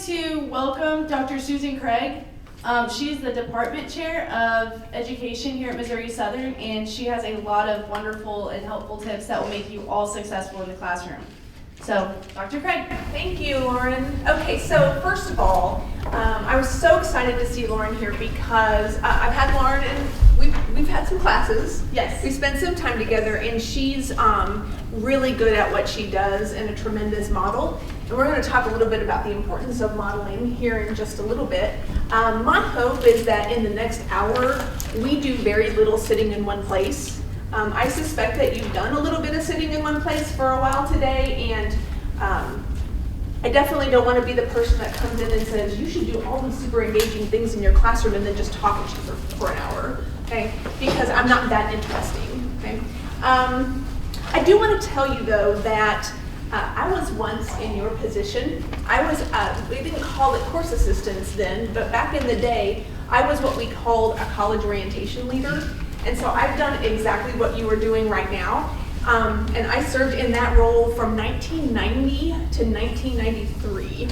to welcome Dr. Susan Craig. She's the department chair of education here at Missouri Southern, and she has a lot of wonderful and helpful tips that will make you all successful in the classroom. So, Dr. Craig. Thank you, Lauren. Okay, so first of all, I was so excited to see Lauren here because I've had Lauren and we've had some classes. Yes. We spent some time together, and she's really good at what she does and a tremendous model. And we're going to talk a little bit about the importance of modeling here in just a little bit. My hope is that in the next hour, we do very little sitting in one place. I suspect that you've done a little bit of sitting in one place for a while today, and I definitely don't want to be the person that comes in and says, you should do all these super engaging things in your classroom and then just talk at you for an hour, okay? Because I'm not that interesting, okay? I do want to tell you, though, that I was once in your position. I was, we didn't call it course assistants then, but back in the day, I was what we called a college orientation leader. And so I've done exactly what you are doing right now. And I served in that role from 1990 to 1993.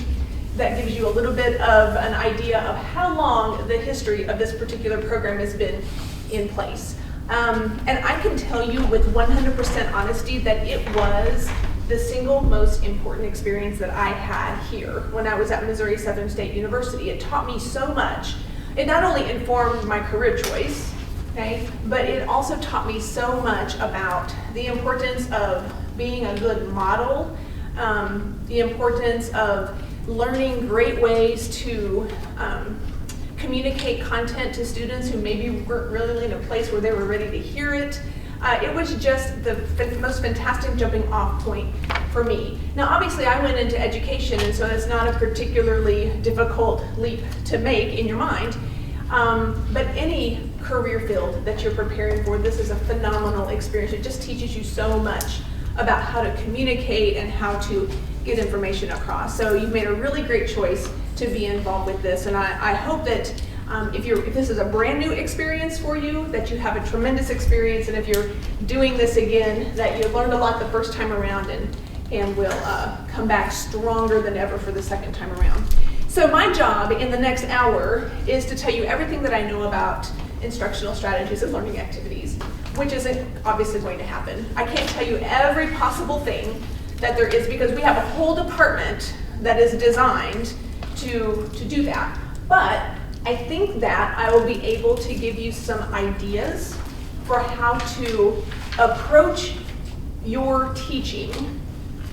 That gives you a little bit of an idea of how long the history of this particular program has been in place. And I can tell you with 100% honesty that it was the single most important experience that I had here when I was at Missouri Southern State University. It taught me so much. It not only informed my career choice, okay, but it also taught me so much about the importance of being a good model, the importance of learning great ways to communicate content to students who maybe weren't really in a place where they were ready to hear it. It was just the most fantastic jumping off point for me. Now, obviously, I went into education, and so it's not a particularly difficult leap to make in your mind. But any career field that you're preparing for, this is a phenomenal experience. It just teaches you so much about how to communicate and how to get information across. So you've made a really great choice to be involved with this, and I hope that if this is a brand new experience for you, that you have a tremendous experience, and if you're doing this again, that you learned a lot the first time around and will come back stronger than ever for the second time around. So my job in the next hour is to tell you everything that I know about instructional strategies and learning activities, which isn't obviously going to happen. I can't tell you every possible thing that there is because we have a whole department that is designed to do that. But I think that I will be able to give you some ideas for how to approach your teaching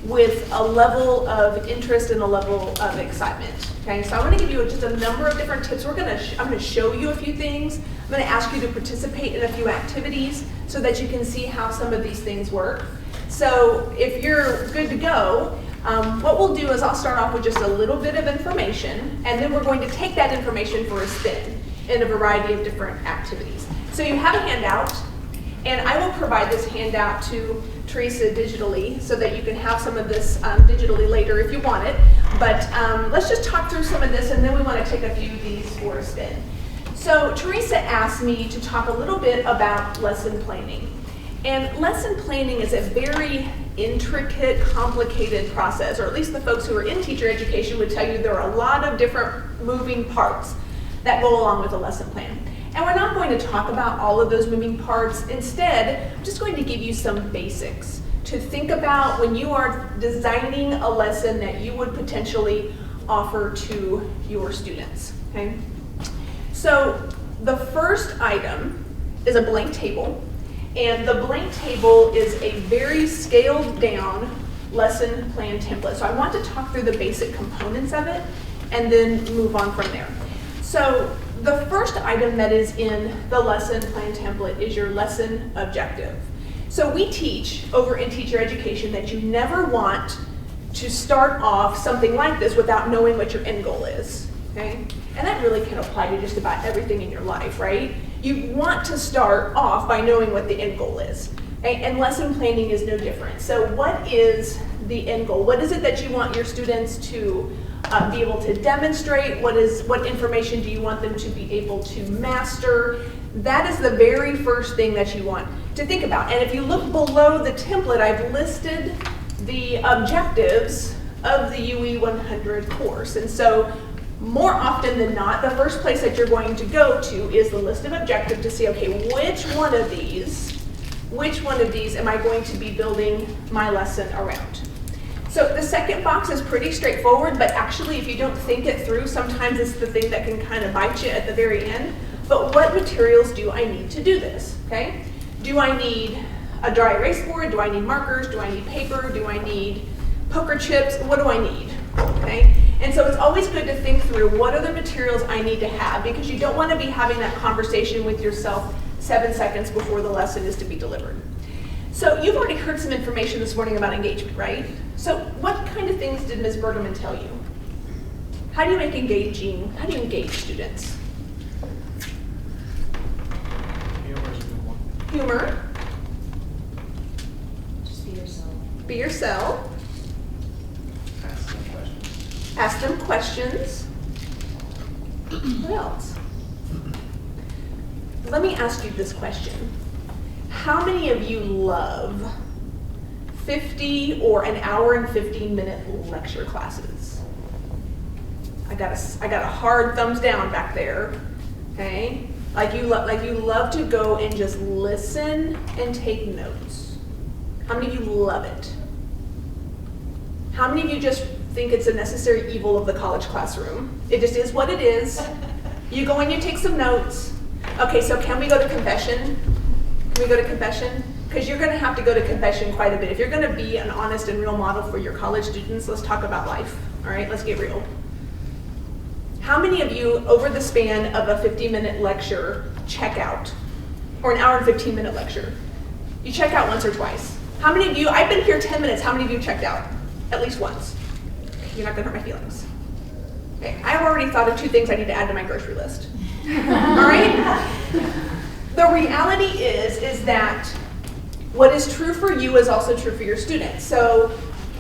with a level of interest and a level of excitement. Okay, so I'm going to give you just a number of different tips. I'm going to show you a few things. I'm going to ask you to participate in a few activities so that you can see how some of these things work. So if you're good to go, what we'll do is I'll start off with just a little bit of information, and then we're going to take that information for a spin in a variety of different activities. So you have a handout, and I will provide this handout to Teresa digitally so that you can have some of this digitally later if you want it. But let's just talk through some of this, and then we want to take a few of these for a spin. So Teresa asked me to talk a little bit about lesson planning. And lesson planning is a very intricate, complicated process, or at least the folks who are in teacher education would tell you there are a lot of different moving parts that go along with a lesson plan. And we're not going to talk about all of those moving parts. Instead, I'm just going to give you some basics to think about when you are designing a lesson that you would potentially offer to your students, okay? So the first item is a blank table. And the blank table is a very scaled down lesson plan template. So I want to talk through the basic components of it and then move on from there. So the first item that is in the lesson plan template is your lesson objective. So we teach over in teacher education that you never want to start off something like this without knowing what your end goal is, okay? And that really can apply to just about everything in your life, right? You want to start off by knowing what the end goal is, okay? And lesson planning is no different. So what is the end goal? What is it that you want your students to be able to demonstrate? What information do you want them to be able to master? That is the very first thing that you want to think about. And if you look below the template, I've listed the objectives of the UE 100 course. And so more often than not, the first place that you're going to go to is the list of objectives to see, okay, which one of these am I going to be building my lesson around? So the second box is pretty straightforward, but actually if you don't think it through, sometimes it's the thing that can kind of bite you at the very end. But what materials do I need to do this, okay? Do I need a dry erase board? Do I need markers? Do I need paper? Do I need poker chips? What do I need, okay? And so it's always good to think through what are the materials I need to have, because you don't want to be having that conversation with yourself 7 seconds before the lesson is to be delivered. So you've already heard some information this morning about engagement, right? So what kind of things did Ms. Bergman tell you? How do you engage students? Humor. Just be yourself. Be yourself. Ask them questions. What else? Let me ask you this question. How many of you love 50 or an hour and 15-minute lecture classes? I got a hard thumbs down back there. Okay? Like you love to go and just listen and take notes. How many of you love it? How many of you just think it's a necessary evil of the college classroom? It just is what it is. You go and you take some notes. Okay, so can we go to confession? Can we go to confession? Because you're going to have to go to confession quite a bit. If you're going to be an honest and real model for your college students, let's talk about life. All right, let's get real. How many of you, over the span of a 50-minute lecture, check out? Or an hour and 15-minute lecture? You check out once or twice. How many of you, I've been here 10 minutes, how many of you checked out? At least once. You're not going to hurt my feelings. Okay, I've already thought of 2 things I need to add to my grocery list. All right? The reality is that what is true for you is also true for your students. So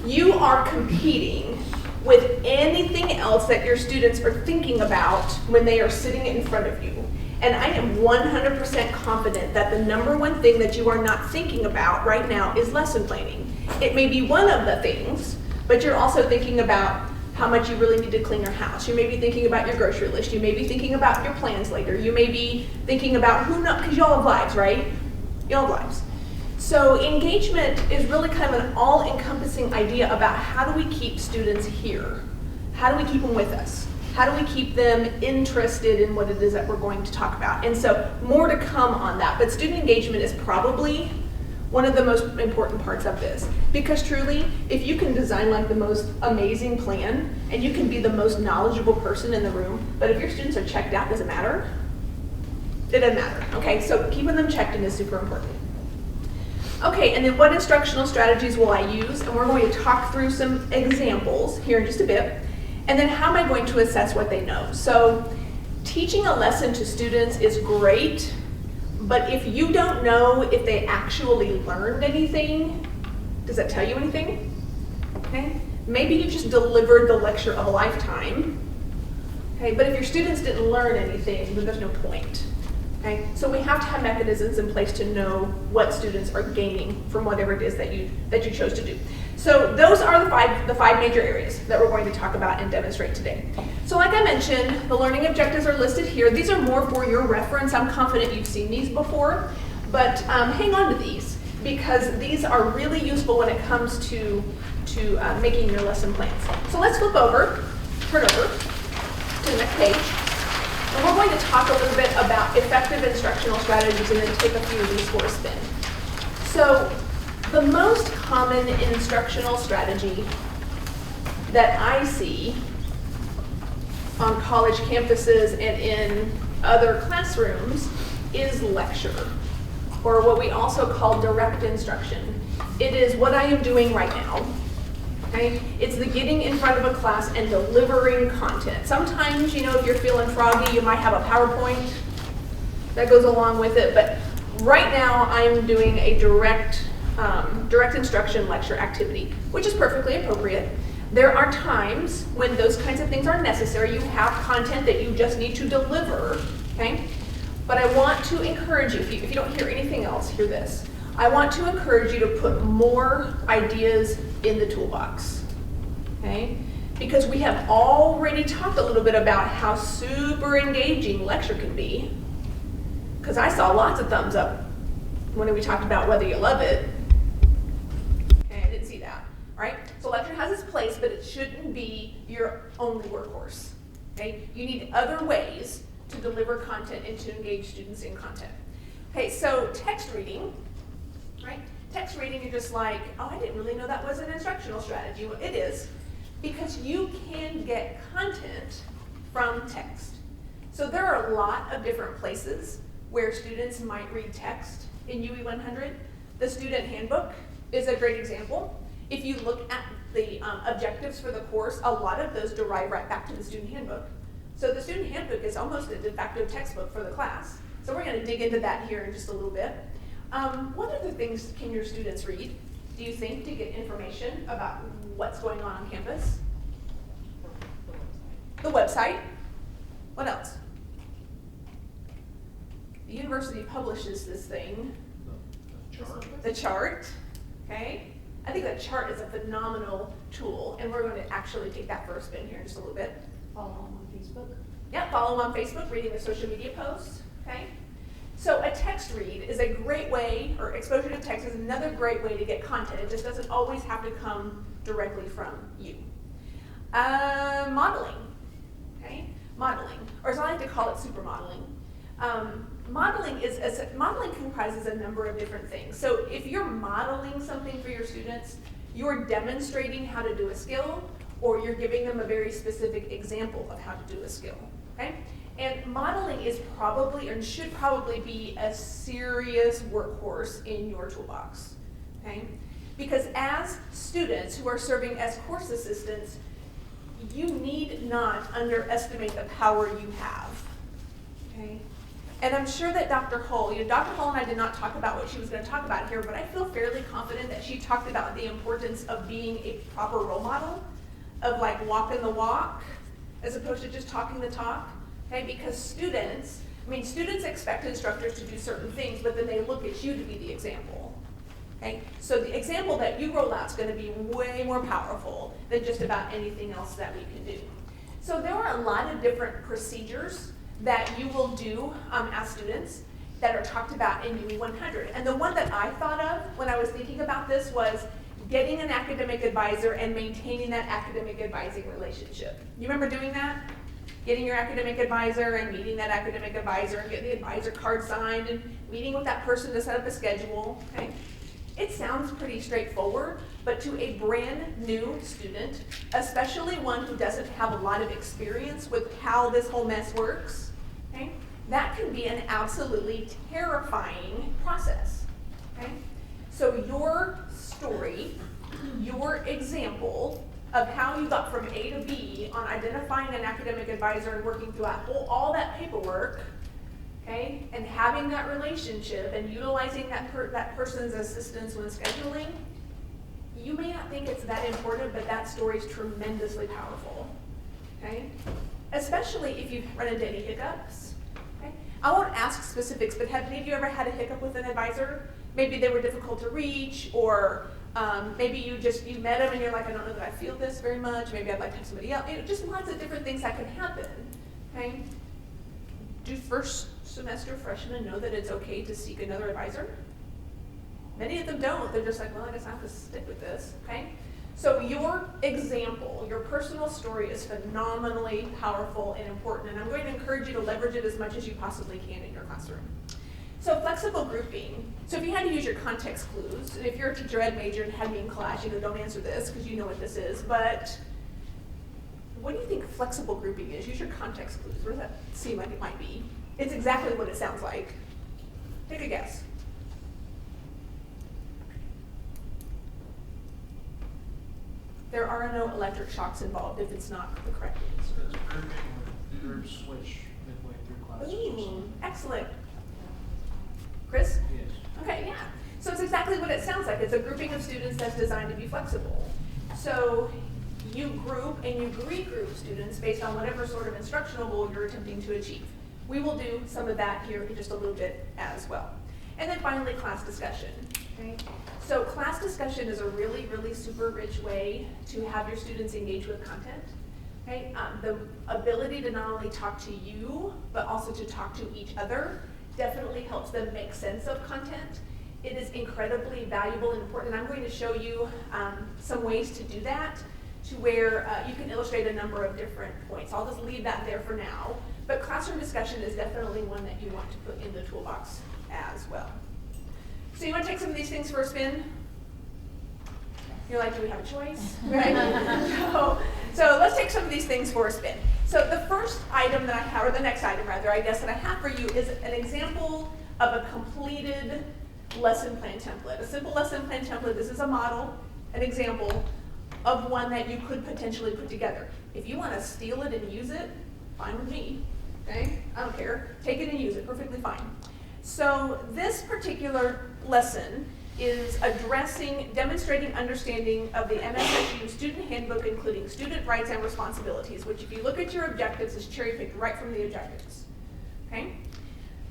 you are competing with anything else that your students are thinking about when they are sitting in front of you. And I am 100% confident that the #1 thing that you are not thinking about right now is lesson planning. It may be one of the things, but you're also thinking about how much you really need to clean your house. You may be thinking about your grocery list. You may be thinking about your plans later. You may be thinking about who knows, because y'all have lives, right? Y'all have lives. So engagement is really kind of an all-encompassing idea about how do we keep students here? How do we keep them with us? How do we keep them interested in what it is that we're going to talk about? And so more to come on that, but student engagement is probably one of the most important parts of this. Because truly, if you can design like the most amazing plan and you can be the most knowledgeable person in the room, but if your students are checked out, does it matter? It doesn't matter, okay? So keeping them checked in is super important. Okay, and then what instructional strategies will I use? And we're going to talk through some examples here in just a bit. And then how am I going to assess what they know? So teaching a lesson to students is great, but if you don't know if they actually learned anything, does that tell you anything? Okay, maybe you just delivered the lecture of a lifetime. Okay, but if your students didn't learn anything, then there's no point. Okay, so we have to have mechanisms in place to know what students are gaining from whatever it is that you chose to do. So those are the five major areas that we're going to talk about and demonstrate today. So like I mentioned, the learning objectives are listed here. These are more for your reference. I'm confident you've seen these before, but hang on to these because these are really useful when it comes to making your lesson plans. So let's turn over to the next page. And we're going to talk a little bit about effective instructional strategies and then take a few of these for a spin. So the most common instructional strategy that I see on college campuses and in other classrooms is lecture, or what we also call direct instruction. It is what I am doing right now. Okay? It's the getting in front of a class and delivering content. Sometimes, you know, if you're feeling froggy, you might have a PowerPoint that goes along with it, but right now I'm doing a direct instruction lecture activity, which is perfectly appropriate. There are times when those kinds of things are necessary. You have content that you just need to deliver, okay? But I want to encourage you, if you don't hear anything else, hear this. I want to encourage you to put more ideas in the toolbox. okay? Because we have already talked a little bit about how super engaging lecture can be. Because I saw lots of thumbs up when we talked about whether you love it. Okay, I didn't see that, right? So lecture has its place, but it shouldn't be your only workhorse, okay? You need other ways to deliver content and to engage students in content. Okay, so text reading, right? Text reading, you're just like, oh, I didn't really know that was an instructional strategy. Well, it is, because you can get content from text. So there are a lot of different places where students might read text in UE 100. The student handbook is a great example. If you look at the objectives for the course, a lot of those derive right back to the student handbook. So the student handbook is almost a de facto textbook for the class. So we're going to dig into that here in just a little bit. What other things can your students read, do you think, to get information about what's going on campus? The website. What else? The university publishes this thing. The chart. Okay. I think that chart is a phenomenal tool, and we're going to actually take that for a spin here in just a little bit. Follow them on Facebook. Yeah, follow them on Facebook, reading the social media posts. Okay. So a text read is a great way, or exposure to text is another great way to get content. It just doesn't always have to come directly from you. Modeling. Okay. Modeling, or as I like to call it, super modeling. Modeling comprises a number of different things. So if you're modeling something for your students, you're demonstrating how to do a skill, or you're giving them a very specific example of how to do a skill, okay? And modeling is probably, or should probably be, a serious workhorse in your toolbox, okay? Because as students who are serving as course assistants, you need not underestimate the power you have, okay? And I'm sure that Dr. Hull and I did not talk about what she was going to talk about here, but I feel fairly confident that she talked about the importance of being a proper role model, of like walking the walk, as opposed to just talking the talk, okay? Because students expect instructors to do certain things, but then they look at you to be the example, okay? So the example that you roll out is going to be way more powerful than just about anything else that we can do. So there are a lot of different procedures that you will do as students that are talked about in UE 100. And the one that I thought of when I was thinking about this was getting an academic advisor and maintaining that academic advising relationship. You remember doing that? Getting your academic advisor and meeting that academic advisor and getting the advisor card signed and meeting with that person to set up a schedule, okay? It sounds pretty straightforward, but to a brand new student, especially one who doesn't have a lot of experience with how this whole mess works, okay, that can be an absolutely terrifying process, okay? So your story, your example of how you got from A to B on identifying an academic advisor and working through all that paperwork, okay, and having that relationship and utilizing that person's assistance when scheduling, you may not think it's that important, but that story is tremendously powerful, okay? Especially if you've run into any hiccups, okay? I won't ask specifics, but have any of you ever had a hiccup with an advisor? Maybe they were difficult to reach, or maybe you met them and you're like, I don't know that I feel this very much, maybe I'd like to have somebody else. Just lots of different things that can happen, okay? Do first semester freshmen know that it's okay to seek another advisor? Many of them don't. They're just like, well, I guess I have to stick with this, okay? So your example, your personal story is phenomenally powerful and important, and I'm going to encourage you to leverage it as much as you possibly can in your classroom. So flexible grouping. So if you had to use your context clues, and if you're a teacher ed major and had me in class, don't answer this because you know what this is, but what do you think flexible grouping is? Use your context clues. What does that seem like it might be? It's exactly what it sounds like. Take a guess. There are no electric shocks involved if it's not the correct answer. It's grouping with groups switch midway through class. Excellent. Chris? Yes. Okay, yeah. So it's exactly what it sounds like. It's a grouping of students that's designed to be flexible. So you group and you regroup students based on whatever sort of instructional goal you're attempting to achieve. We will do some of that here in just a little bit as well. And then finally, class discussion. Okay? So class discussion is a really, really super rich way to have your students engage with content. Okay? The ability to not only talk to you, but also to talk to each other definitely helps them make sense of content. It is incredibly valuable and important. And I'm going to show you some ways to do that, to where you can illustrate a number of different points. I'll just leave that there for now. But classroom discussion is definitely one that you want to put in the toolbox as well. So you want to take some of these things for a spin? You're like, do we have a choice? Right? So let's take some of these things for a spin. So the first item that I have, or the next item rather, I guess, that I have for you is an example of a completed lesson plan template. A simple lesson plan template. This is a model, an example of one that you could potentially put together. If you want to steal it and use it, fine with me. Okay? I don't care. Take it and use it. Perfectly fine. So this particular lesson is demonstrating understanding of the MSSU student handbook, including student rights and responsibilities, which if you look at your objectives is cherry-picked right from the objectives. Okay?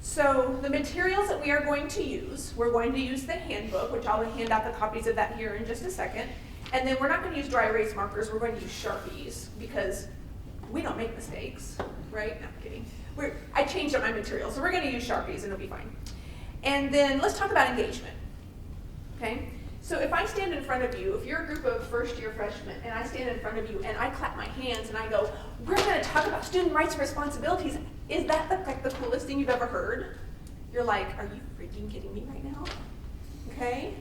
So the materials that we are going to use, we're going to use the handbook, which I'll hand out the copies of that here in just a second. And then we're not going to use dry erase markers, we're going to use Sharpies, because we don't make mistakes, right? No, I'm kidding. I changed up my material, so we're going to use Sharpies and it'll be fine. And then let's talk about engagement. Okay? So if I stand in front of you, if you're a group of first-year freshmen, and I stand in front of you and I clap my hands and I go, we're going to talk about student rights and responsibilities, is that the coolest thing you've ever heard? You're like, are you freaking kidding me right now? Okay?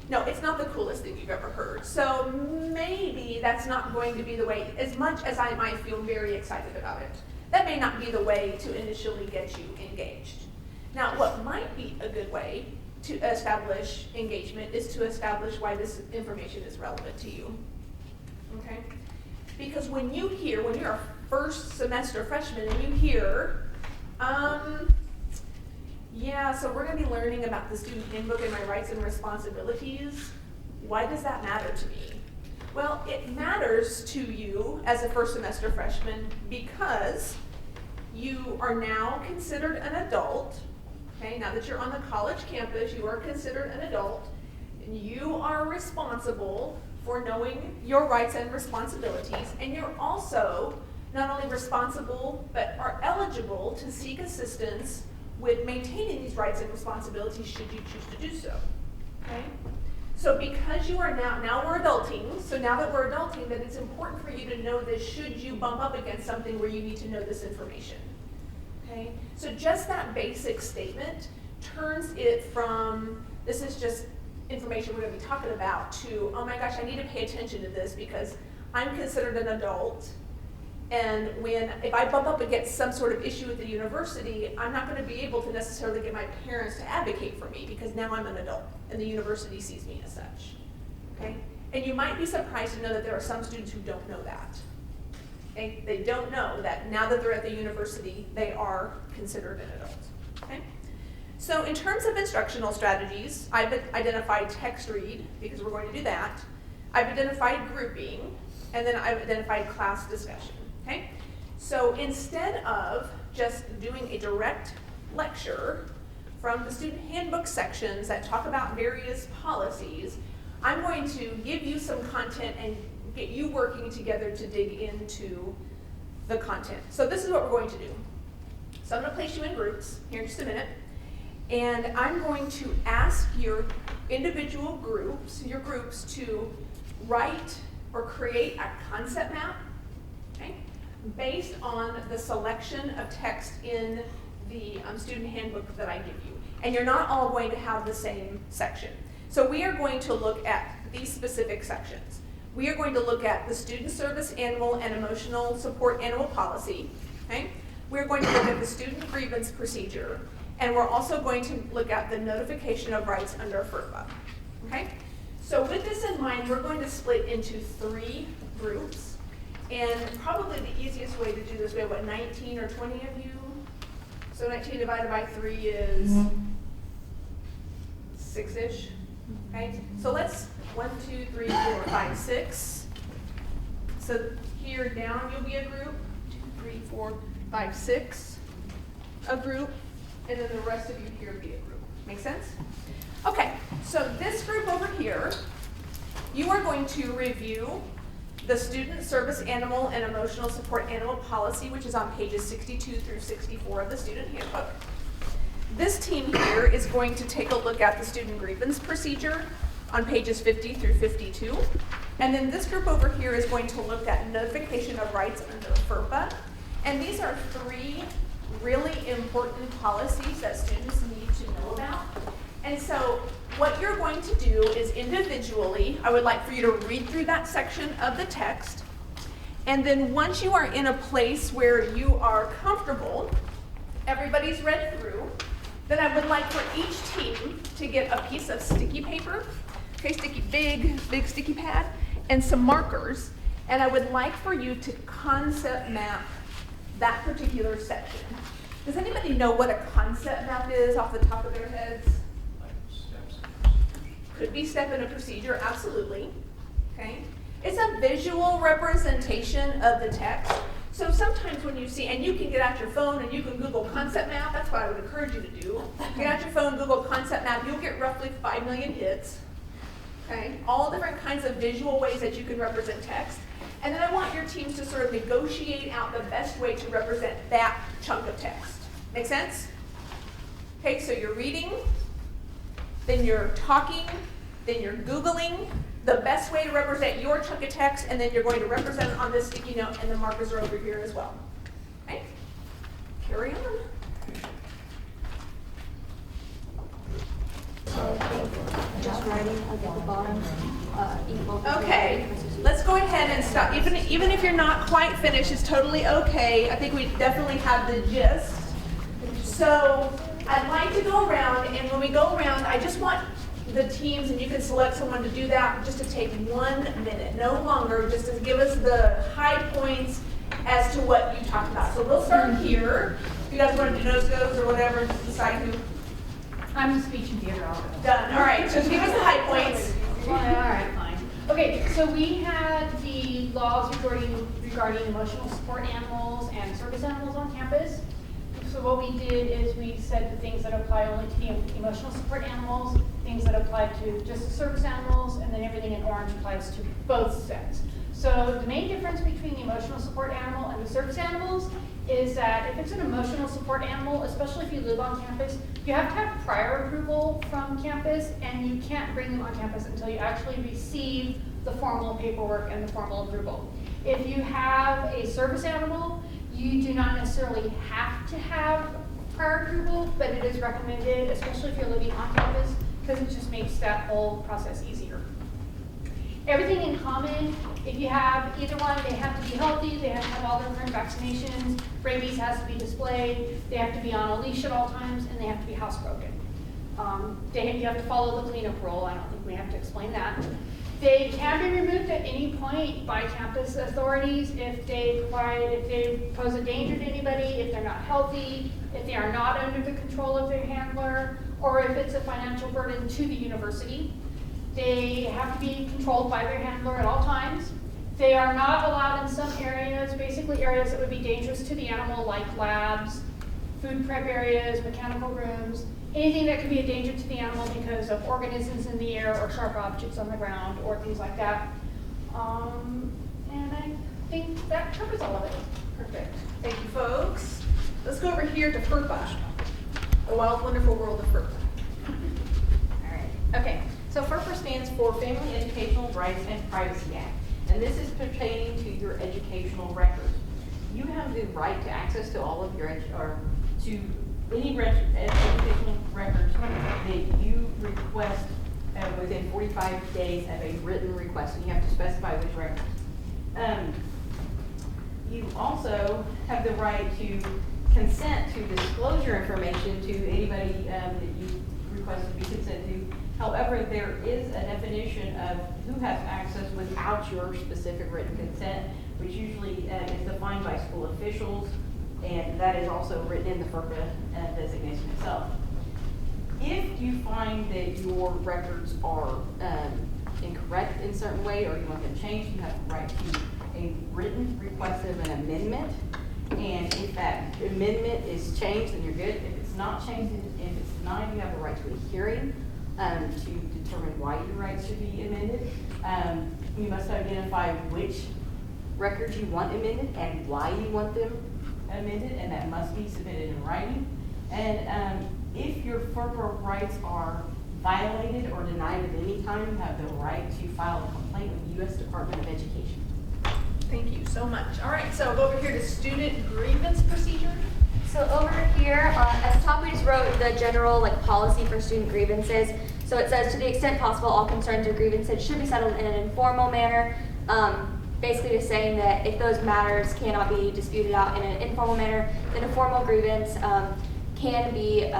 No, it's not the coolest thing you've ever heard. So maybe that's not going to be the way, as much as I might feel very excited about it, that may not be the way to initially get you engaged. Now, what might be a good way to establish engagement is to establish why this information is relevant to you. Okay? Because when you're a first semester freshman and you hear, yeah, so we're going to be learning about the student handbook and my rights and responsibilities. Why does that matter to me? Well, it matters to you as a first semester freshman because you are now considered an adult. Okay, now that you're on the college campus, you are considered an adult, and you are responsible for knowing your rights and responsibilities, and you're also not only responsible, but are eligible to seek assistance with maintaining these rights and responsibilities should you choose to do so. Okay? So because you are now we're adulting, so now that we're adulting, then it's important for you to know this should you bump up against something where you need to know this information. Okay? So just that basic statement turns it from, this is just information we're going to be talking about, to, oh my gosh, I need to pay attention to this because I'm considered an adult, and if I bump up against some sort of issue at the university, I'm not going to be able to necessarily get my parents to advocate for me because now I'm an adult and the university sees me as such. Okay? And you might be surprised to know that there are some students who don't know that. Okay? They don't know that now that they're at the university, they are considered an adult. Okay? So in terms of instructional strategies, I've identified text read, because we're going to do that. I've identified grouping, and then I've identified class discussion. Okay? So instead of just doing a direct lecture from the student handbook sections that talk about various policies, I'm going to give you some content and get you working together to dig into the content. So this is what we're going to do. So I'm going to place you in groups here in just a minute, and I'm going to ask your individual groups, to write or create a concept map, okay, based on the selection of text in the student handbook that I give you. And you're not all going to have the same section. So we are going to look at these specific sections. We are going to look at the student service annual and emotional support annual policy. Okay? We're going to look at the student grievance procedure, and we're also going to look at the notification of rights under FERPA. Okay? So with this in mind, we're going to split into 3 groups. And probably the easiest way to do this, we have, what, 19 or 20 of you? So 19 divided by 3 is 6-ish. Okay? So let's 1, 2, 3, 4, 5, 6. So here down you'll be a group. 2, 3, 4, 5, 6. A group. And then the rest of you here will be a group. Make sense? Okay, so this group over here, you are going to review the Student Service Animal and Emotional Support Animal Policy, which is on pages 62 through 64 of the Student Handbook. This team here is going to take a look at the Student Grievance Procedure on pages 50 through 52. And then this group over here is going to look at Notification of Rights under FERPA. And these are 3 really important policies that students need to know about. And so what you're going to do is individually, I would like for you to read through that section of the text. And then once you are in a place where you are comfortable, everybody's read through, then I would like for each team to get a piece of sticky paper, okay, big sticky pad, and some markers. And I would like for you to concept map that particular section. Does anybody know what a concept map is off the top of their heads? Like steps. Could be step in a procedure, absolutely. Okay. It's a visual representation of the text. So sometimes when you see, and you can get out your phone and you can Google concept map, that's what I would encourage you to do. Get out your phone, Google concept map, you'll get roughly 5 million hits. Okay. All different kinds of visual ways that you can represent text. And then I want your teams to sort of negotiate out the best way to represent that chunk of text. Make sense? Okay, so you're reading, then you're talking, then you're Googling the best way to represent your chunk of text, and then you're going to represent it on this sticky note, and the markers are over here as well. Okay? Carry on. Just writing at the bottom, equal. Okay, let's go ahead and stop. Even if you're not quite finished, it's totally okay. I think we definitely have the gist. So I'd like to go around, and when we go around, I just want the teams, and you can select someone to do that, just to take 1 minute, no longer, just to give us the high points as to what you talked about. So we'll start here. If you guys want to do nose goes or whatever, just decide who. I'm a speech and theater author. Done. All right, so give us the high points. All right, fine. Okay, so we had the laws regarding emotional support animals and service animals on campus. So what we did is we said the things that apply only to the emotional support animals, things that apply to just the service animals, and then everything in orange applies to both sets. So the main difference between the emotional support animal and the service animals is that if it's an emotional support animal, especially if you live on campus, you have to have prior approval from campus, and you can't bring them on campus until you actually receive the formal paperwork and the formal approval. If you have a service animal, you do not necessarily have to have prior approval, but it is recommended, especially if you're living on campus, because it just makes that whole process easier. Everything in common, if you have either one, they have to be healthy, they have to have all their current vaccinations, rabies has to be displayed, they have to be on a leash at all times, and they have to be housebroken. You have to follow the cleanup rule. I don't think we have to explain that. They can be removed at any point by campus authorities if they pose a danger to anybody, if they're not healthy, if they are not under the control of their handler, or if it's a financial burden to the university. They have to be controlled by their handler at all times. They are not allowed in some areas, basically areas that would be dangerous to the animal, like labs, food prep areas, mechanical rooms, anything that could be a danger to the animal because of organisms in the air or sharp objects on the ground or things like that. And I think that covers all of it. Perfect. Thank you, folks. Let's go over here to FERPA, the wild, wonderful world of FERPA. All right. Okay. So FERPA stands for Family Educational Rights and Privacy Act, and this is pertaining to your educational records. You have the right to access to all of your to any educational records that you request within 45 days of a written request, and you have to specify which records. You also have the right to consent to disclosure information to anybody that you request to be consent to. However, there is a definition of who has access without your specific written consent, which usually is defined by school officials, and that is also written in the FERPA designation itself. If you find that your records are incorrect in a certain way, or you want them changed, you have the right to a written request of an amendment. And if that amendment is changed, then you're good. If it's not changed, if it's denied, you have a right to a hearing to determine why your rights should be amended. You must identify which records you want amended and why you want them amended, and that must be submitted in writing. And if your FERPA rights are violated or denied at any time, you have the right to file a complaint with the U.S. Department of Education. Thank you so much. All right, so I'll go over here to student grievance procedure. So over here, at the top we just wrote the general policy for student grievances. So it says, to the extent possible, all concerns or grievances should be settled in an informal manner. Basically just saying that if those matters cannot be disputed out in an informal manner, then a formal grievance can be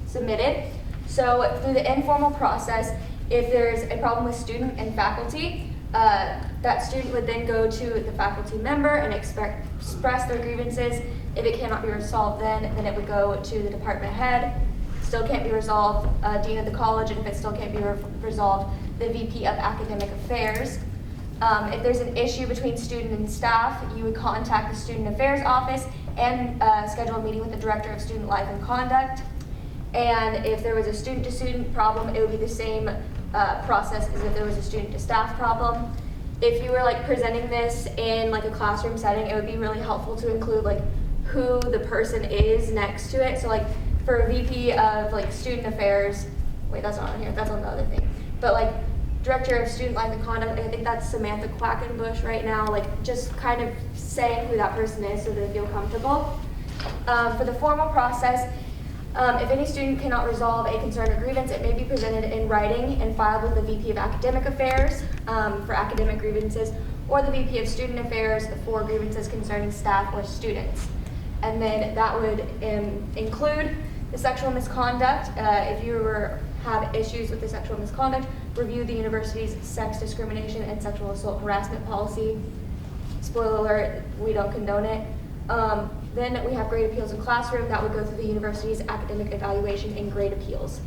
submitted. So through the informal process, if there's a problem with student and faculty, that student would then go to the faculty member and express their grievances. If it cannot be resolved then it would go to the department head. Still can't be resolved, dean of the college, and if it still can't be resolved, the VP of Academic Affairs. If there's an issue between student and staff, you would contact the Student Affairs Office and schedule a meeting with the Director of Student Life and Conduct. And if there was a student-to-student problem, it would be the same process as if there was a student-to-staff problem. If you were presenting this in a classroom setting, it would be really helpful to include who the person is next to it. So for a VP of Student Affairs, wait, that's not on here, that's on the other thing. But Director of Student Life and Conduct, I think that's Samantha Quackenbush right now, just kind of saying who that person is so they feel comfortable. For the formal process, if any student cannot resolve a concern or grievance, it may be presented in writing and filed with the VP of Academic Affairs for academic grievances, or the VP of Student Affairs for grievances concerning staff or students. And then that would include the sexual misconduct. If you have issues with the sexual misconduct, review the university's sex discrimination and sexual assault harassment policy. Spoiler alert, we don't condone it. Then we have grade appeals in classroom. That would go through the university's academic evaluation and grade appeals.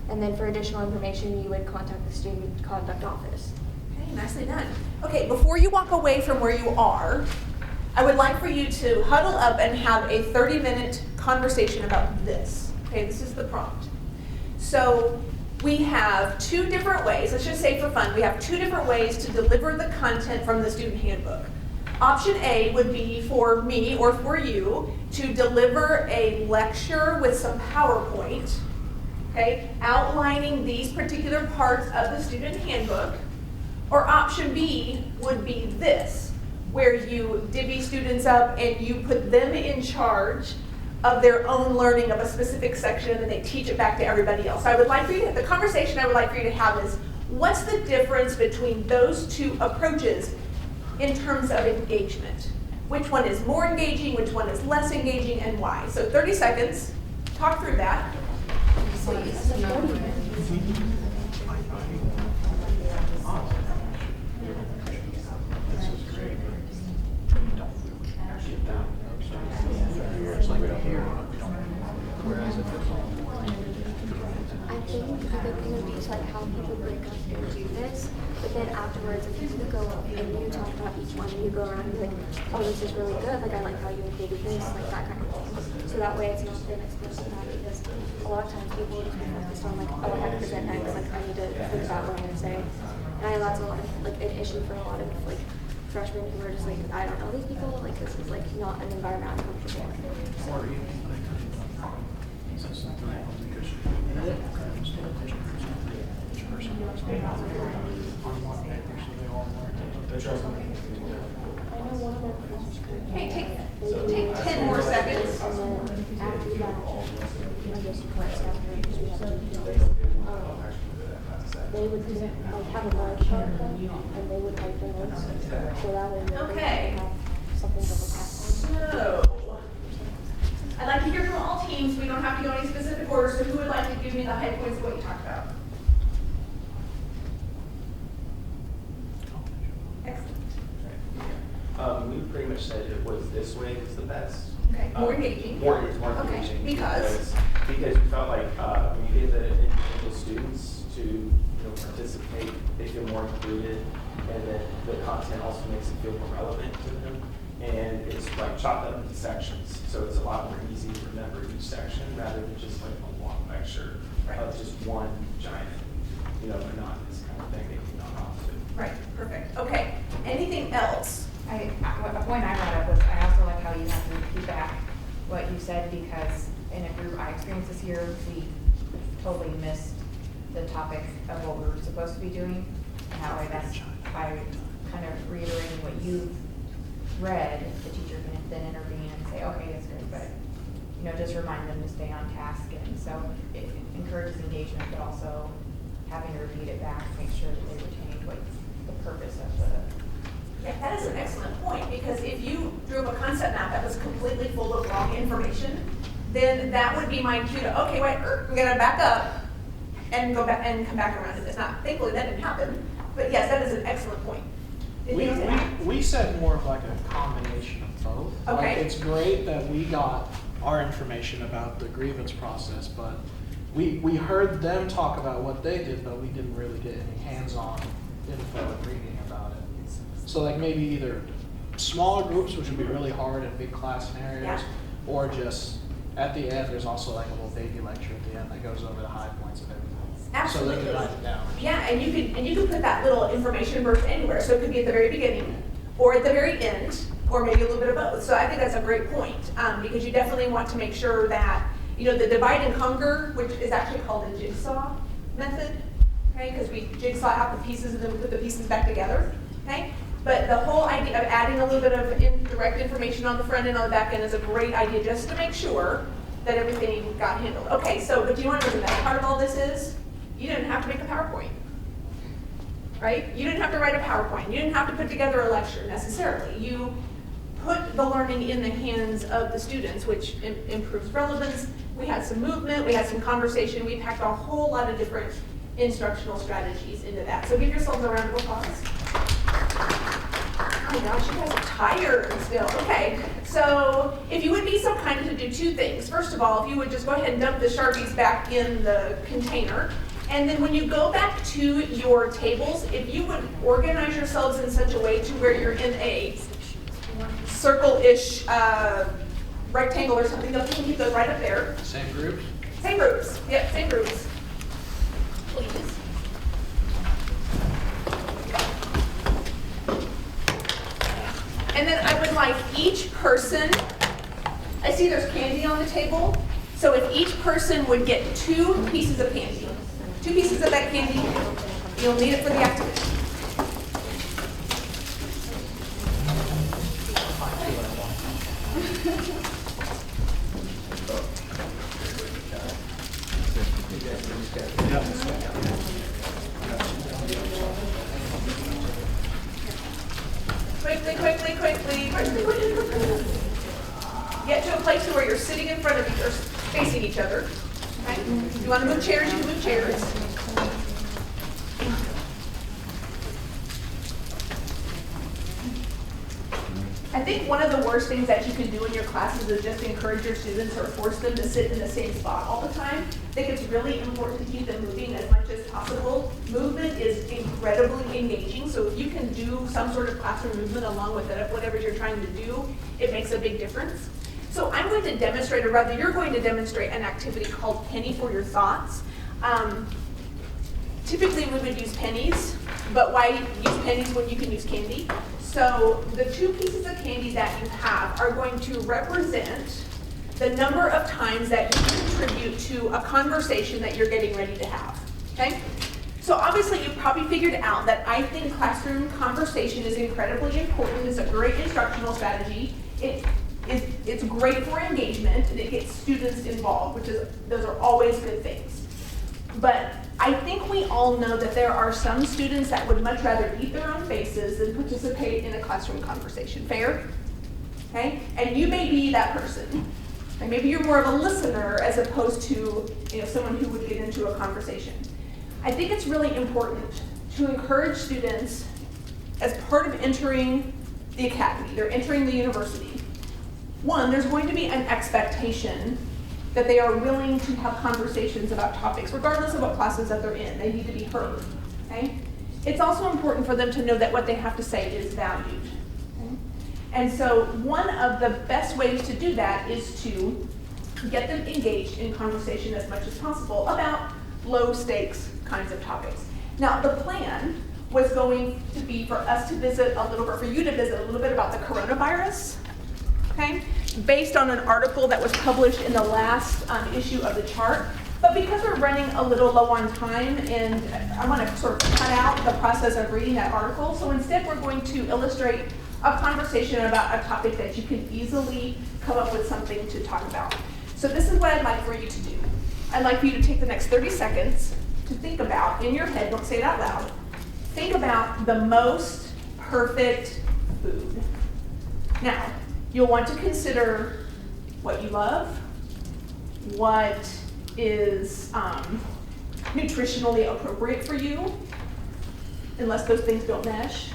And then for additional information, you would contact the student conduct office. Okay, nicely done. Okay, before you walk away from where you are, I would like for you to huddle up and have a 30-minute conversation about this. Okay, this is the prompt. So we have two different ways, let's just say for fun, we have two different ways to deliver the content from the student handbook. Option A would be for me or for you to deliver a lecture with some PowerPoint, okay, outlining these particular parts of the student handbook. Or option B would be this, where you divvy students up and you put them in charge of their own learning of a specific section and then they teach it back to everybody else. I would like for you to, the conversation I would like for you to have is, what's the difference between those two approaches in terms of engagement? Which one is more engaging, which one is less engaging, and why? So 30 seconds, talk through that. Please. I think the big thing would be how people break up and do this, but then afterwards, if you go up and you talk about each one and you go around and be oh, this is really good, I like how you included this, that kind of thing. So that way it's not an explicit that, because a lot of times people just be focused on oh, I have to present X, I need to think about what I'm going to say. And I know that's a lot of, an issue for a lot of, freshmen who are just I don't know these people, this is not an environment I'm comfortable in. So. Okay, take 10 more seconds. And then after that, I guess you can't stop there because we have they would have a large chart and they would write their notes. So that way Okay. they have something to look at. So, I'd like to hear from all teams. We don't have to go any specific order, so who would like to give me the high points of what you talked about? Excellent. We pretty much said it was this way is the best. Okay, more engaging. More Okay, engaging. because we felt like when you get the individual students to participate, they feel more included, and then the content also makes it feel more relevant to them. And it's chopped up into sections. So so it's a lot more easy to remember each section rather than just like a long lecture of just one giant, monotonous kind of thing that you not often. Right, perfect. Okay, anything else? A point I brought up was I also like how you have to repeat back what you said, because in a group I experienced this year, we totally missed the topic of what we were supposed to be doing. And that way that's by kind of reiterating what you've read, the teacher can then intervene and say, okay, that's good, but just remind them to stay on task. And so it encourages engagement, but also having to repeat it back, make sure that they retain what the purpose of the. Yeah, that is an excellent point, because if you drew up a concept map that was completely full of wrong information, then that would be my cue to, okay, wait, we gotta back up and go back and come back around to this. Now, thankfully that didn't happen, but yes, that is an excellent point. We said more of like a combination of both. Okay. Like, it's great that we got our information about the grievance process, but we heard them talk about what they did, but we didn't really get any hands-on info and reading about it. So like maybe either smaller groups, which would be really hard in big class scenarios, Yeah. or just at the end, there's also like a little baby lecture at the end that goes over the high points of everything. Absolutely. So they can write it down. Yeah, and you can put that little information burst anywhere. So it could be at the very beginning, or at the very end, or maybe a little bit of both. So I think that's a great point, because you definitely want to make sure that, the divide and conquer, which is actually called the jigsaw method, okay? Because we jigsaw out the pieces and then we put the pieces back together, okay? But the whole idea of adding a little bit of direct information on the front end, on the back end is a great idea, just to make sure that everything got handled. Okay, but do you want to know the best part of all this is? You didn't have to make a PowerPoint, right? You didn't have to write a PowerPoint. You didn't have to put together a lecture necessarily. You put the learning in the hands of the students, which improves relevance. We had some movement, we had some conversation. We packed a whole lot of different instructional strategies into that. So give yourselves a round of applause. Oh my gosh, you guys are tired still. Okay, so if you would be so kind to do two things. First of all, if you would just go ahead and dump the Sharpies back in the container. And then when you go back to your tables, if you would organize yourselves in such a way to where you're in a circle-ish rectangle or something, don't keep those right up there. Same groups? Same groups, yep, same groups. Please. And then I would like each person, I see there's candy on the table, so if each person would get 2 pieces of candy, 2 pieces of that candy, you'll need it for the activity. Quickly. Get to a place where you're sitting in front of each other, facing each other. Okay? If you want to move chairs, you can move chairs. I think one of the worst things that you can do in your classes is just encourage your students or force them to sit in the same spot all the time. I think it's really important to keep them moving as much as possible. Movement is incredibly engaging, so if you can do some sort of classroom movement along with it, whatever you're trying to do, it makes a big difference. So I'm going to demonstrate, or rather you're going to demonstrate an activity called Penny for Your Thoughts. Typically we would use pennies, but why use pennies when you can use candy? So the 2 pieces of candy that you have are going to represent the number of times that you contribute to a conversation that you're getting ready to have, okay? So obviously you've probably figured out that I think classroom conversation is incredibly important. It's a great instructional strategy. It's great for engagement, and it gets students involved, those are always good things. But I think we all know that there are some students that would much rather eat their own faces than participate in a classroom conversation. Fair? Okay? And you may be that person. And maybe you're more of a listener as opposed to someone who would get into a conversation. I think it's really important to encourage students as part of entering the academy, they're entering the university. One, there's going to be an expectation that they are willing to have conversations about topics, regardless of what classes that they're in. They need to be heard, okay? It's also important for them to know that what they have to say is valued, okay? And so one of the best ways to do that is to get them engaged in conversation as much as possible about low stakes kinds of topics. Now, the plan was going to be for us to visit a little bit, for you to visit a little bit about the coronavirus, okay? Based on an article that was published in the last issue of the chart. But because we're running a little low on time and I want to sort of cut out the process of reading that article, so instead we're going to illustrate a conversation about a topic that you can easily come up with something to talk about. So this is what I'd like for you to do. I'd like for you to take the next 30 seconds to think about, in your head, don't say it out loud, think about the most perfect food. Now, you'll want to consider what you love, what is nutritionally appropriate for you, unless those things don't mesh.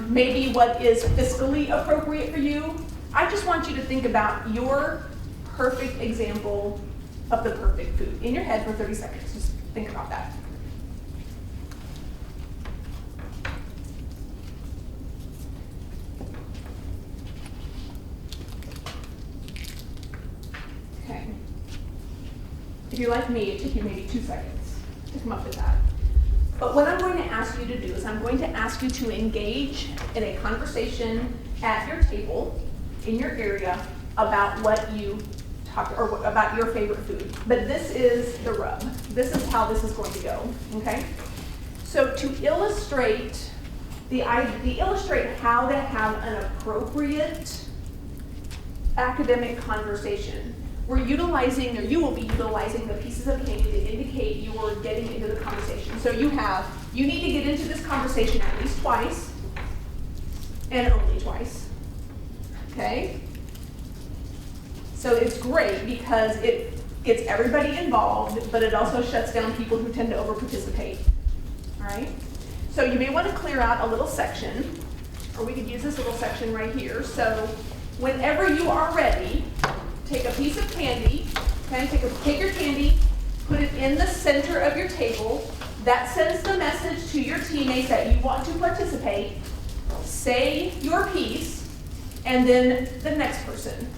Maybe what is fiscally appropriate for you. I just want you to think about your perfect example of the perfect food in your head for 30 seconds. Just think about that. Okay. If you're like me, it took you maybe 2 seconds to come up with that. But what I'm going to ask you to do is I'm going to ask you to engage in a conversation at your table in your area about what you talked, or about your favorite food. But this is the rub. This is how this is going to go, okay? So to illustrate illustrate how to have an appropriate academic conversation, we're utilizing, or you will be utilizing, the pieces of candy to indicate you are getting into the conversation. So you need to get into this conversation at least twice, and only twice, okay? So it's great because it gets everybody involved, but it also shuts down people who tend to over-participate, all right? So you may want to clear out a little section, or we could use this little section right here. So whenever you are ready, take a piece of candy, okay? Take your candy, put it in the center of your table. That sends the message to your teammates that you want to participate. Say your piece, and then the next person.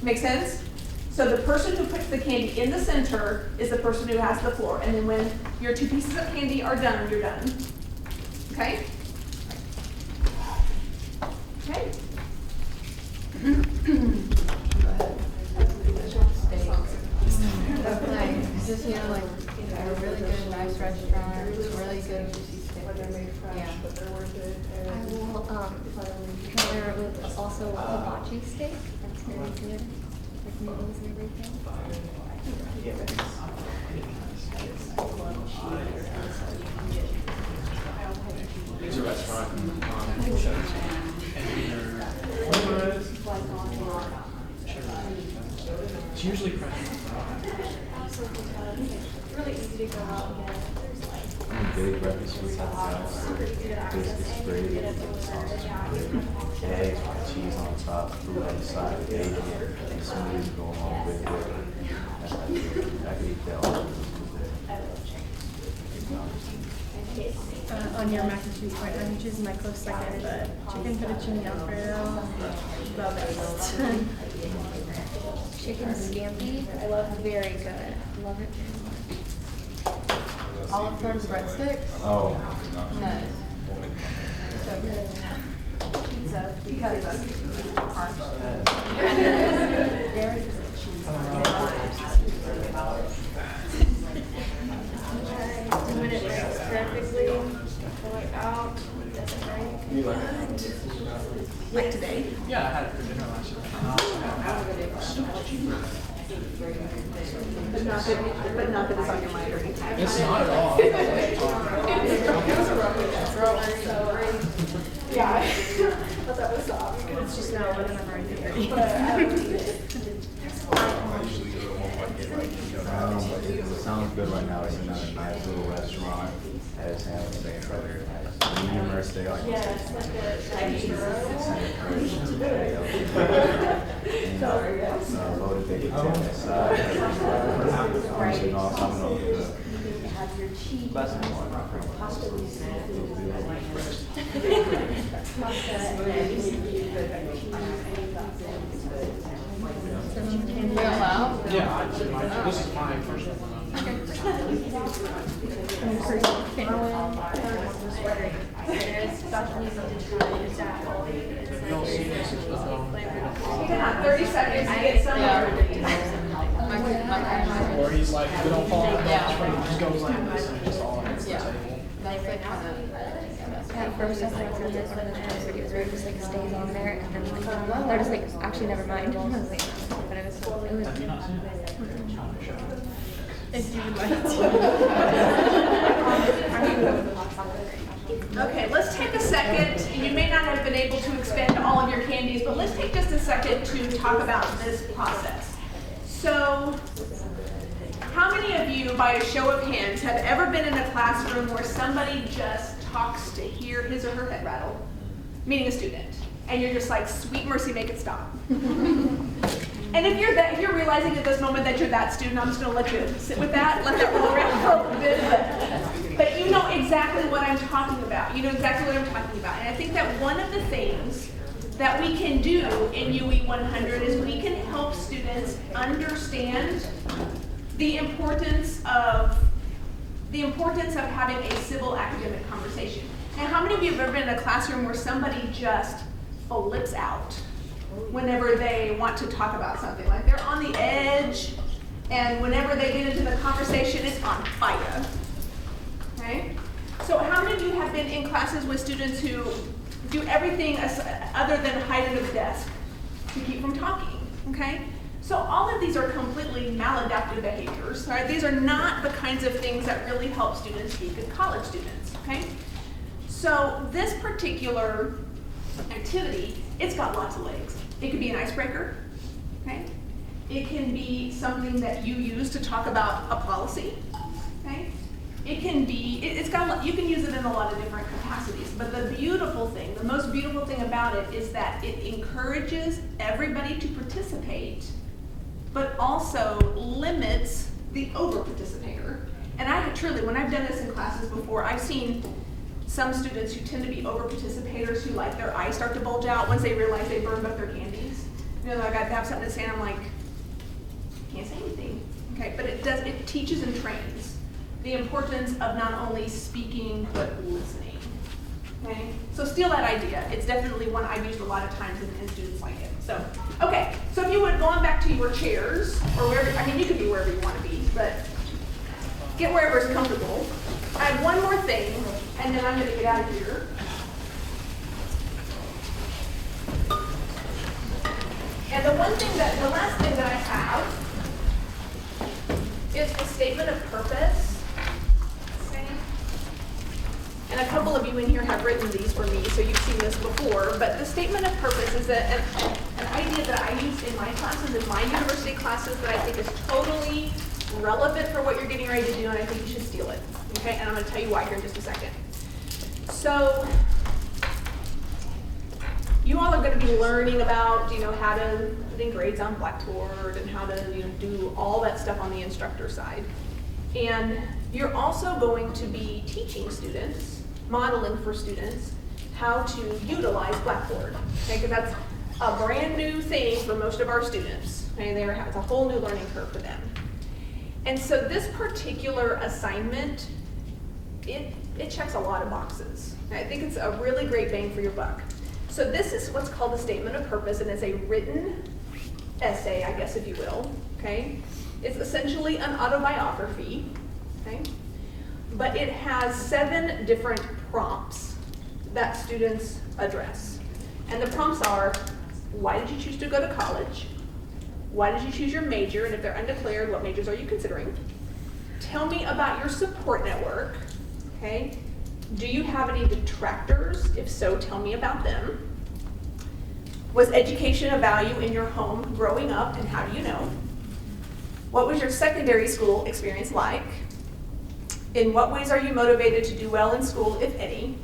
Make sense? So the person who puts the candy in the center is the person who has the floor. And then when your 2 pieces of candy are done, you're done. Okay? Okay. Just, you know, like a really good, nice restaurant, really good juicy steak. Yeah. I will pair with also hibachi steak. That's very good. With noodles and everything. There's a restaurant. It's usually fresh. Really easy to go out and get. Big breakfast food at the house. Biscuits, gravy, eggs, cheese on top, fruit on the side, bacon, and smoothies go along with it. I could eat that all. On your mac and cheese point, I'm choosing my close second, but chicken fettuccine alfredo, love it. Chicken scampi. I love very good. Love it. Olive Farms breadsticks? Oh. Nice. Pizza, because Very good cheese. When it breaks perfectly, pull it out, doesn't break. like today. Yeah, I had it for dinner last night. So much cheaper. But not that it's on your mind or anything. It's not at all. Yeah, I thought that was soft. It's just now 11:30. It sounds good right now. It's in a nice little restaurant. Has ham steak, medium rare steak. Yes, like And loaded bacon on the side. And also, have your cheese. less than one. Yeah, this is my personal one. If you don't see this, it's not. You can have 30 seconds to get somewhere. Or he's like, if we don't follow the match, he just goes like this and it just all hits the table. At first I thought it was this, but then I was videos where it just like stays on there, and then like they're just like actually never mind. But it was Have you not seen it? If you would like to. Okay, let's take a second. You may not have been able to expend all of your candies, but let's take just a second to talk about this process. So, how many of you, by a show of hands, have ever been in a classroom where somebody just talks to hear his or her head rattle, meaning a student, and you're just like, sweet mercy, make it stop? And if you're realizing at this moment that you're that student, I'm just going to let you sit with that, let that roll around for a little bit. But you know exactly what I'm talking about. You know exactly what I'm talking about. And I think that one of the things that we can do in UE 100 is we can help students understand the importance of having a civil academic conversation. And how many of you have ever been in a classroom where somebody just flips out whenever they want to talk about something? Like they're on the edge, and whenever they get into the conversation, it's on fire. Okay? So how many of you have been in classes with students who do everything other than hide under the desk to keep from talking? Okay? So all of these are completely maladaptive behaviors. Right? These are not the kinds of things that really help students be good college students. Okay? So this particular activity, it's got lots of legs. It could be an icebreaker. Okay? It can be something that you use to talk about a policy. Okay? It can be, you can use it in a lot of different capacities, but the most beautiful thing about it is that it encourages everybody to participate, but also limits the over-participator. And when I've done this in classes before, I've seen some students who tend to be over-participators who like their eyes start to bulge out once they realize they burned up their candies. You know, I got to have something to say and I'm like, can't say anything. Okay, but it teaches and trains the importance of not only speaking, but listening. Okay, so steal that idea. It's definitely one I've used a lot of times and students like it. So, okay, so if you would go on back to your chairs, or wherever, you could be wherever you want to be, but get wherever is comfortable. I have one more thing, and then I'm going to get out of here. And the last thing that I have is the statement of purpose. Okay. And a couple of you in here have written these for me, so you've seen this before. But the statement of purpose is an idea that I use in my classes, in my university classes, that I think is totally relevant for what you're getting ready to do, and I think you should steal it. Okay, and I'm going to tell you why here in just a second. So, you all are going to be learning about, how to put in grades on Blackboard and how to, do all that stuff on the instructor side. And you're also going to be teaching students, modeling for students, how to utilize Blackboard. Okay, because that's a brand new thing for most of our students. Okay, it's a whole new learning curve for them. And so this particular assignment, it checks a lot of boxes. I think it's a really great bang for your buck. So this is what's called the statement of purpose, and it's a written essay, I guess, if you will. Okay, it's essentially an autobiography. Okay, but it has 7 different prompts that students address, and the prompts are: why did you choose to go to college? Why did you choose your major? And if they're undeclared, what majors are you considering? Tell me about your support network. Okay. Do you have any detractors? If so, tell me about them. Was education a value in your home growing up, and how do you know? What was your secondary school experience like? In what ways are you motivated to do well in school, if any?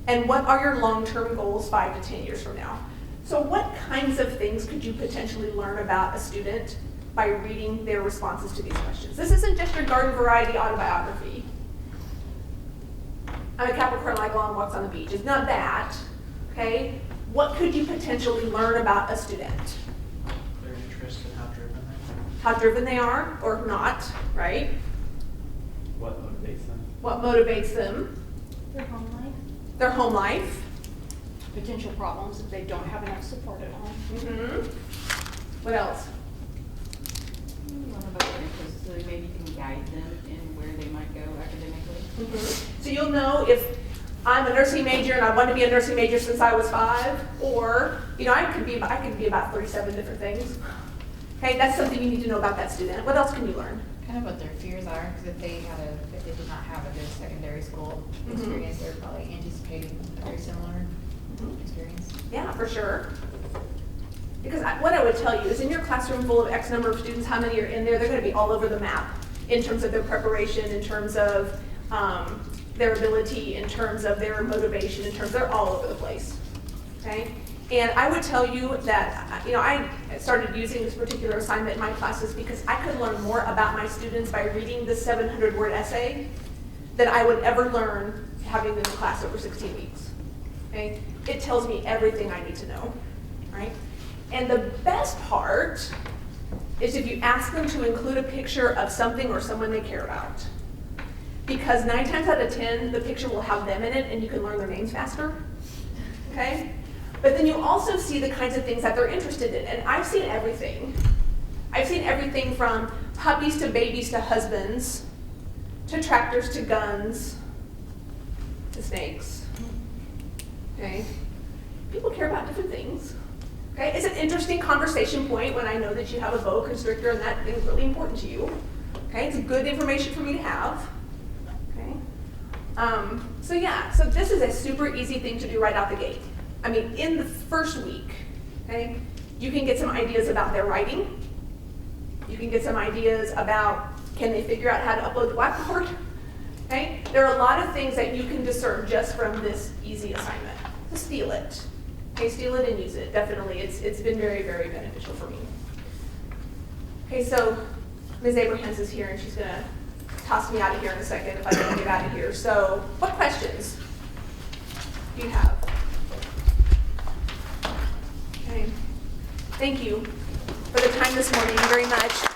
And what are your long-term goals 5 to 10 years from now? So what kinds of things could you potentially learn about a student by reading their responses to these questions? This isn't just your garden variety autobiography. I'm a Capricorn like long walks on the beach. It's not that. Okay? What could you potentially learn about a student? Their interest in how driven they are. How driven they are or not, right? What motivates them? What motivates them? Their home life. Their home life. Potential problems if they don't have enough support at home. What else? Learn about their interests, so maybe you can guide them in where they might go academically. So you'll know if I'm a nursing major and I wanted to be a nursing major since I was 5, or, you know, I could be about 37 different things. Okay, that's something you need to know about that student. What else can you learn? Kind of what their fears are, because if they did not have a good secondary school experience, they're probably anticipating a very similar experience. Yeah, for sure. Because what I would tell you is in your classroom full of X number of students, how many are in there, they're going to be all over the map in terms of their preparation, in terms of their ability, in terms of their motivation, in terms, they're all over the place, okay? And I would tell you that, you know, I started using this particular assignment in my classes because I could learn more about my students by reading the 700-word essay than I would ever learn having them in class over 16 weeks, okay? It tells me everything I need to know, right? And the best part is if you ask them to include a picture of something or someone they care about. Because 9 times out of 10, the picture will have them in it and you can learn their names faster, okay? But then you also see the kinds of things that they're interested in. And I've seen everything. I've seen everything from puppies to babies to husbands, to tractors to guns, to snakes, okay? People care about different things. Okay, it's an interesting conversation point when I know that you have a boa constrictor and that is really important to you. Okay, it's good information for me to have. Okay, so this is a super easy thing to do right out the gate. I mean, in the first week, okay, you can get some ideas about their writing. You can get some ideas about can they figure out how to upload the Blackboard. Okay, there are a lot of things that you can discern just from this easy assignment. So steal it. Okay, steal it and use it, definitely. It's been very, very beneficial for me. Okay, so Ms. Abrahams is here and she's gonna toss me out of here in a second if I don't get out of here. So what questions do you have? Okay, thank you for the time this morning very much.